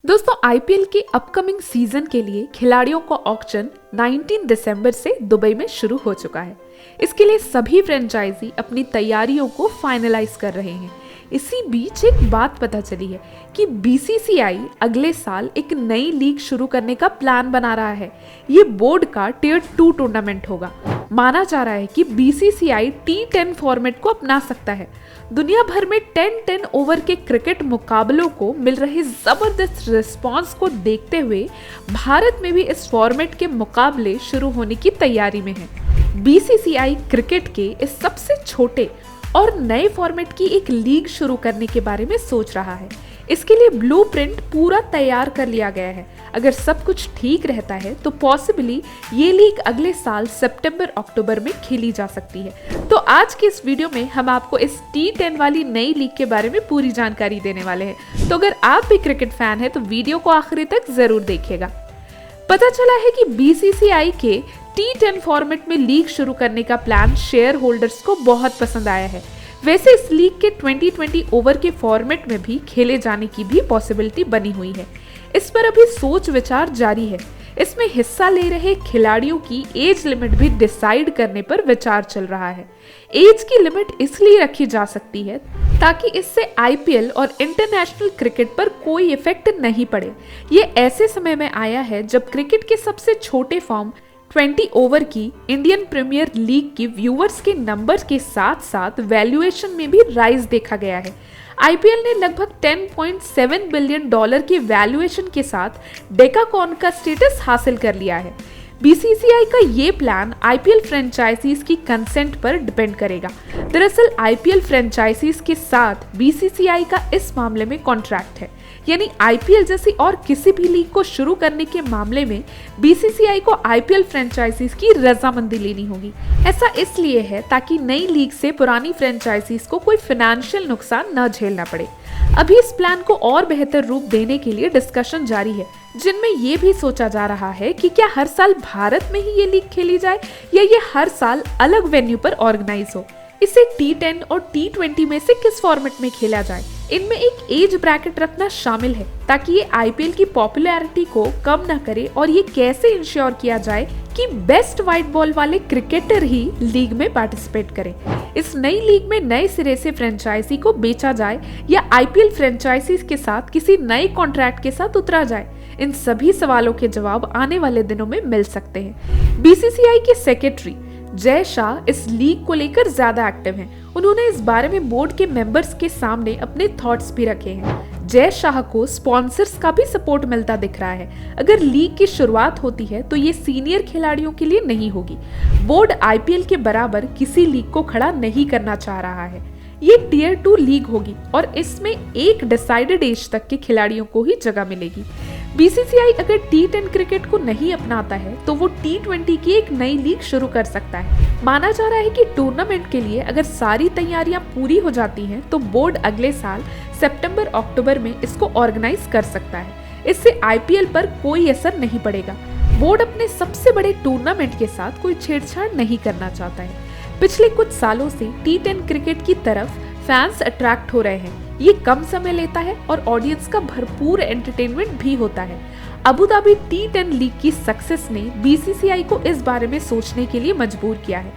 दोस्तों आईपीएल के upcoming season के लिए खिलाड़ियों का ऑक्शन 19 दिसंबर से दुबई में शुरू हो चुका है। इसके लिए सभी फ्रेंचाइजी अपनी तैयारियों को फाइनलाइज कर रहे हैं। इसी बीच एक बात पता चली है कि बीसीसीआई अगले साल एक नई लीग शुरू करने का प्लान बना रहा है। ये बोर्ड का टियर 2 टूर्नामेंट होगा। माना जा रहा है कि बीसीसीआई T10 फॉर्मेट को अपना सकता है। दुनिया भर में 10-10 ओवर के क्रिकेट मुकाबलों को मिल रहे जबरदस्त रिस्पांस को देखते हुए भारत में भी इस फॉर्मेट के मुकाबले शुरू होने की तैयारी में है। बीसीसीआई क्रिकेट के इस सबसे छोटे और नए फॉर्मेट की एक लीग शुरू करने के बारे में सोच रहा है। इसके लिए ब्लूप्रिंट पूरा तैयार कर लिया गया है। अगर सब कुछ ठीक रहता है तो पॉसिबली ये लीग अगले साल सितंबर-अक्टूबर में खेली जा सकती है। तो आज के इस वीडियो में हम आपको इस T10 वाली नई लीग के बारे में पूरी जानकारी देने वाले हैं। तो अगर आप भी क्रिकेट फैन हैं तो वीडियो को आखिरी तक जरूर देखिएगा। पता चला है कि बीसीसीआई के T10 फॉर्मेट में लीग शुरू करने का प्लान शेयर होल्डर्स को बहुत पसंद आया है। वैसे इस लीग के 20-20 ओवर के फॉर्मेट में भी खेले जाने की भी पॉसिबिलिटी बनी हुई है। इस पर अभी सोच विचार जारी है। इसमें हिस्सा ले रहे खिलाड़ियों की एज लिमिट भी डिसाइड करने पर विचार चल रहा है। एज की लिमिट इसलिए रखी जा सकती है ताकि इससे आईपीएल और इंटरनेशनल क्रिकेट पर कोई इफेक्ट नहीं पड़े। ये ऐसे समय में आया है जब क्रिकेट के सबसे छोटे फॉर्म 20 ओवर की इंडियन प्रीमियर लीग की व्यूअर्स के नंबर के साथ साथ वैल्यूएशन में भी राइज देखा गया है। आईपीएल ने लगभग $10.7 बिलियन के वैल्यूएशन के साथ डेकाकॉन का स्टेटस हासिल कर लिया है। बीसीसीआई का ये प्लान आईपीएल फ्रेंचाइजीज की कंसेंट पर डिपेंड करेगा। दरअसल आईपीएल फ्रेंचाइजीज के साथ बीसीसीआई का इस मामले में कॉन्ट्रैक्ट है, यानी आईपीएल जैसी और किसी भी लीग को शुरू करने के मामले में बीसीसीआई को आईपीएल फ्रेंचाइजीज की रजामंदी लेनी होगी। ऐसा इसलिए है ताकि नई लीग से पुरानी फ्रेंचाइजीज को कोई फाइनेंशियल नुकसान न झेलना पड़े। अभी इस प्लान को और बेहतर रूप देने के लिए डिस्कशन जारी है, जिनमें ये भी सोचा जा रहा है कि क्या हर साल भारत में ही ये लीग खेली जाए या ये हर साल अलग वेन्यू पर ऑर्गेनाइज हो। इसे T10 और T20 में से किस फॉर्मेट में खेला जाए, इनमें एक एज ब्रैकेट रखना शामिल है ताकि ये आईपीएल की पॉपुलैरिटी को कम न करे। और ये कैसे इंश्योर किया जाए कि बेस्ट व्हाइट बॉल वाले क्रिकेटर ही लीग में पार्टिसिपेट करें। इस नई लीग में नए सिरे से फ्रेंचाइजी को बेचा जाए या आईपीएल फ्रेंचाइजीज के साथ किसी नए कॉन्ट्रैक्ट के साथ उतरा जाए, इन सभी सवालों के जवाब आने वाले दिनों में मिल सकते हैं। बीसीसीआई के सेक्रेटरी जय शाह इस लीग को लेकर ज्यादा एक्टिव हैं। उन्होंने इस बारे में बोर्ड के मेंबर्स के सामने अपने थॉट्स भी रखे हैं। जय शाह को स्पॉन्सर्स का भी सपोर्ट मिलता दिख रहा है। अगर लीग की शुरुआत होती है तो ये सीनियर खिलाड़ियों के लिए नहीं होगी। बोर्ड आईपीएल के बराबर किसी लीग को खड़ा नहीं करना चाह रहा है। ये टियर 2 लीग होगी और इसमें एक डिसाइडेड एज तक के खिलाड़ियों को ही जगह मिलेगी। बीसीसीआई अगर T10 क्रिकेट को नहीं अपनाता है तो वो T20 की एक नई लीग शुरू कर सकता है। माना जा रहा है कि टूर्नामेंट के लिए अगर सारी तैयारियां पूरी हो जाती हैं तो बोर्ड अगले साल सितंबर-अक्टूबर में इसको ऑर्गेनाइज कर सकता है। इससे आईपीएल पर कोई असर नहीं पड़ेगा। बोर्ड अपने सबसे बड़े टूर्नामेंट के साथ कोई छेड़छाड़ नहीं करना चाहता है। पिछले कुछ सालों से T10 क्रिकेट की तरफ फैंस अट्रैक्ट हो रहे हैं। ये कम समय लेता है और ऑडियंस का भरपूर एंटरटेनमेंट भी होता है। अबू धाबी T10 लीग की सक्सेस ने बीसीसीआई को इस बारे में सोचने के लिए मजबूर किया है।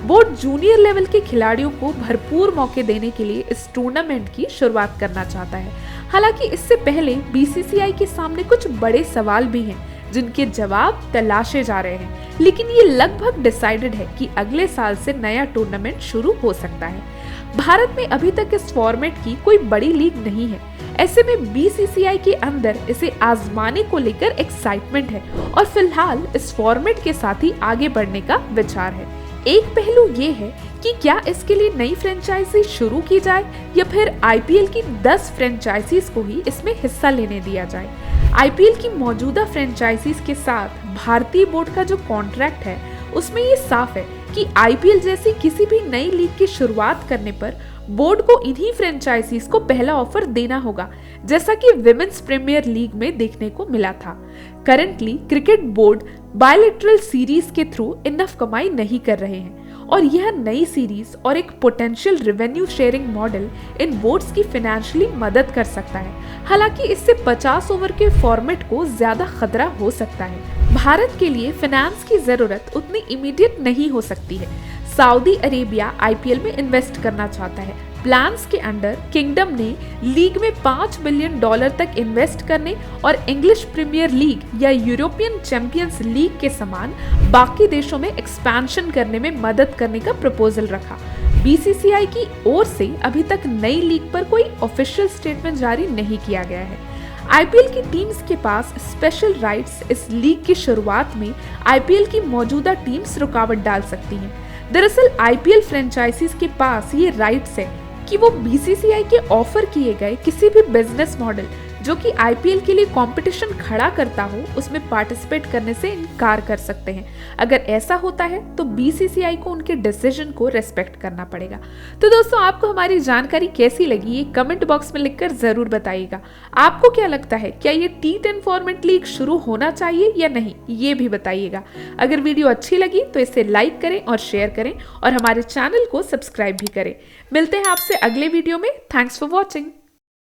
बोर्ड जूनियर लेवल के खिलाड़ियों को भरपूर मौके देने के लिए इस टूर्नामेंट की शुरुआत करना चाहता है। हालांकि इससे पहले बीसीसीआई के सामने कुछ बड़े सवाल भी हैं जिनके जवाब तलाशे जा रहे हैं, लेकिन ये लगभग डिसाइडेड है कि अगले साल से नया टूर्नामेंट शुरू हो सकता है। भारत में अभी तक इस फॉर्मेट की कोई बड़ी लीग नहीं है। ऐसे में बीसीसीआई के अंदर इसे आजमाने को लेकर एक्साइटमेंट है और फिलहाल इस फॉर्मेट के साथ ही आगे बढ़ने का विचार है। एक पहलू ये है कि क्या इसके लिए नई फ्रेंचाइजी शुरू की जाए या फिर आईपीएल की 10 फ्रेंचाइजीज को ही इसमें हिस्सा लेने दिया जाए। आईपीएल की मौजूदा फ्रेंचाइजीज के साथ भारतीय बोर्ड का जो कॉन्ट्रैक्ट है उसमें ये साफ है कि आईपीएल जैसी किसी भी नई लीग की शुरुआत करने पर बोर्ड को इन्हीं फ्रेंचाइजीज को पहला ऑफर देना होगा, जैसा कि विमेंस प्रीमियर लीग में देखने को मिला था। Currently cricket board bilateral series के थ्रू इनफ कमाई नहीं कर रहे हैं और यह नई सीरीज और एक पोटेंशियल रेवेन्यू शेयरिंग मॉडल इन बोर्ड्स की फाइनेंशियली मदद कर सकता है। हालांकि इससे 50 ओवर के फॉर्मेट को ज्यादा खतरा हो सकता है। भारत के लिए फाइनेंस की जरूरत उतनी इमीडिएट नहीं हो सकती है। सऊदी अरेबिया आईपीएल में इन्वेस्ट करना चाहता है। प्लान्स के अंडर किंगडम ने लीग में $5 बिलियन तक इन्वेस्ट करने और इंग्लिश प्रीमियर लीग या यूरोपियन चैंपियंस लीग के समान बाकी देशों में एक्सपेंशन करने में मदद करने का प्रपोजल रखा। बीसीसीआई की ओर से अभी तक नई लीग पर कोई ऑफिशियल स्टेटमेंट जारी नहीं किया गया है। आईपीएल की टीम्स के पास स्पेशल राइट्स इस लीग की शुरुआत में आईपीएल की मौजूदा टीम्स रुकावट डाल सकती हैं। दरअसल आईपीएल फ्रेंचाइजीज के पास ये राइट्स है कि वो बीसीसीआई के ऑफर किए गए किसी भी बिजनेस मॉडल जो कि आईपीएल के लिए कंपटीशन खड़ा करता हो उसमें पार्टिसिपेट करने से इनकार कर सकते हैं। अगर ऐसा होता है तो बीसीसीआई को उनके डिसीजन को रेस्पेक्ट करना पड़ेगा। तो दोस्तों, आपको हमारी जानकारी कैसी लगी ये कमेंट बॉक्स में लिखकर जरूर बताइएगा। आपको क्या लगता है, क्या ये T10 फॉर्मेट लीग शुरू होना चाहिए या नहीं, ये भी बताइएगा। अगर वीडियो अच्छी लगी तो इसे लाइक करें और शेयर करें और हमारे चैनल को सब्सक्राइब भी करें। मिलते हैं आपसे अगले वीडियो में। Thanks for watching.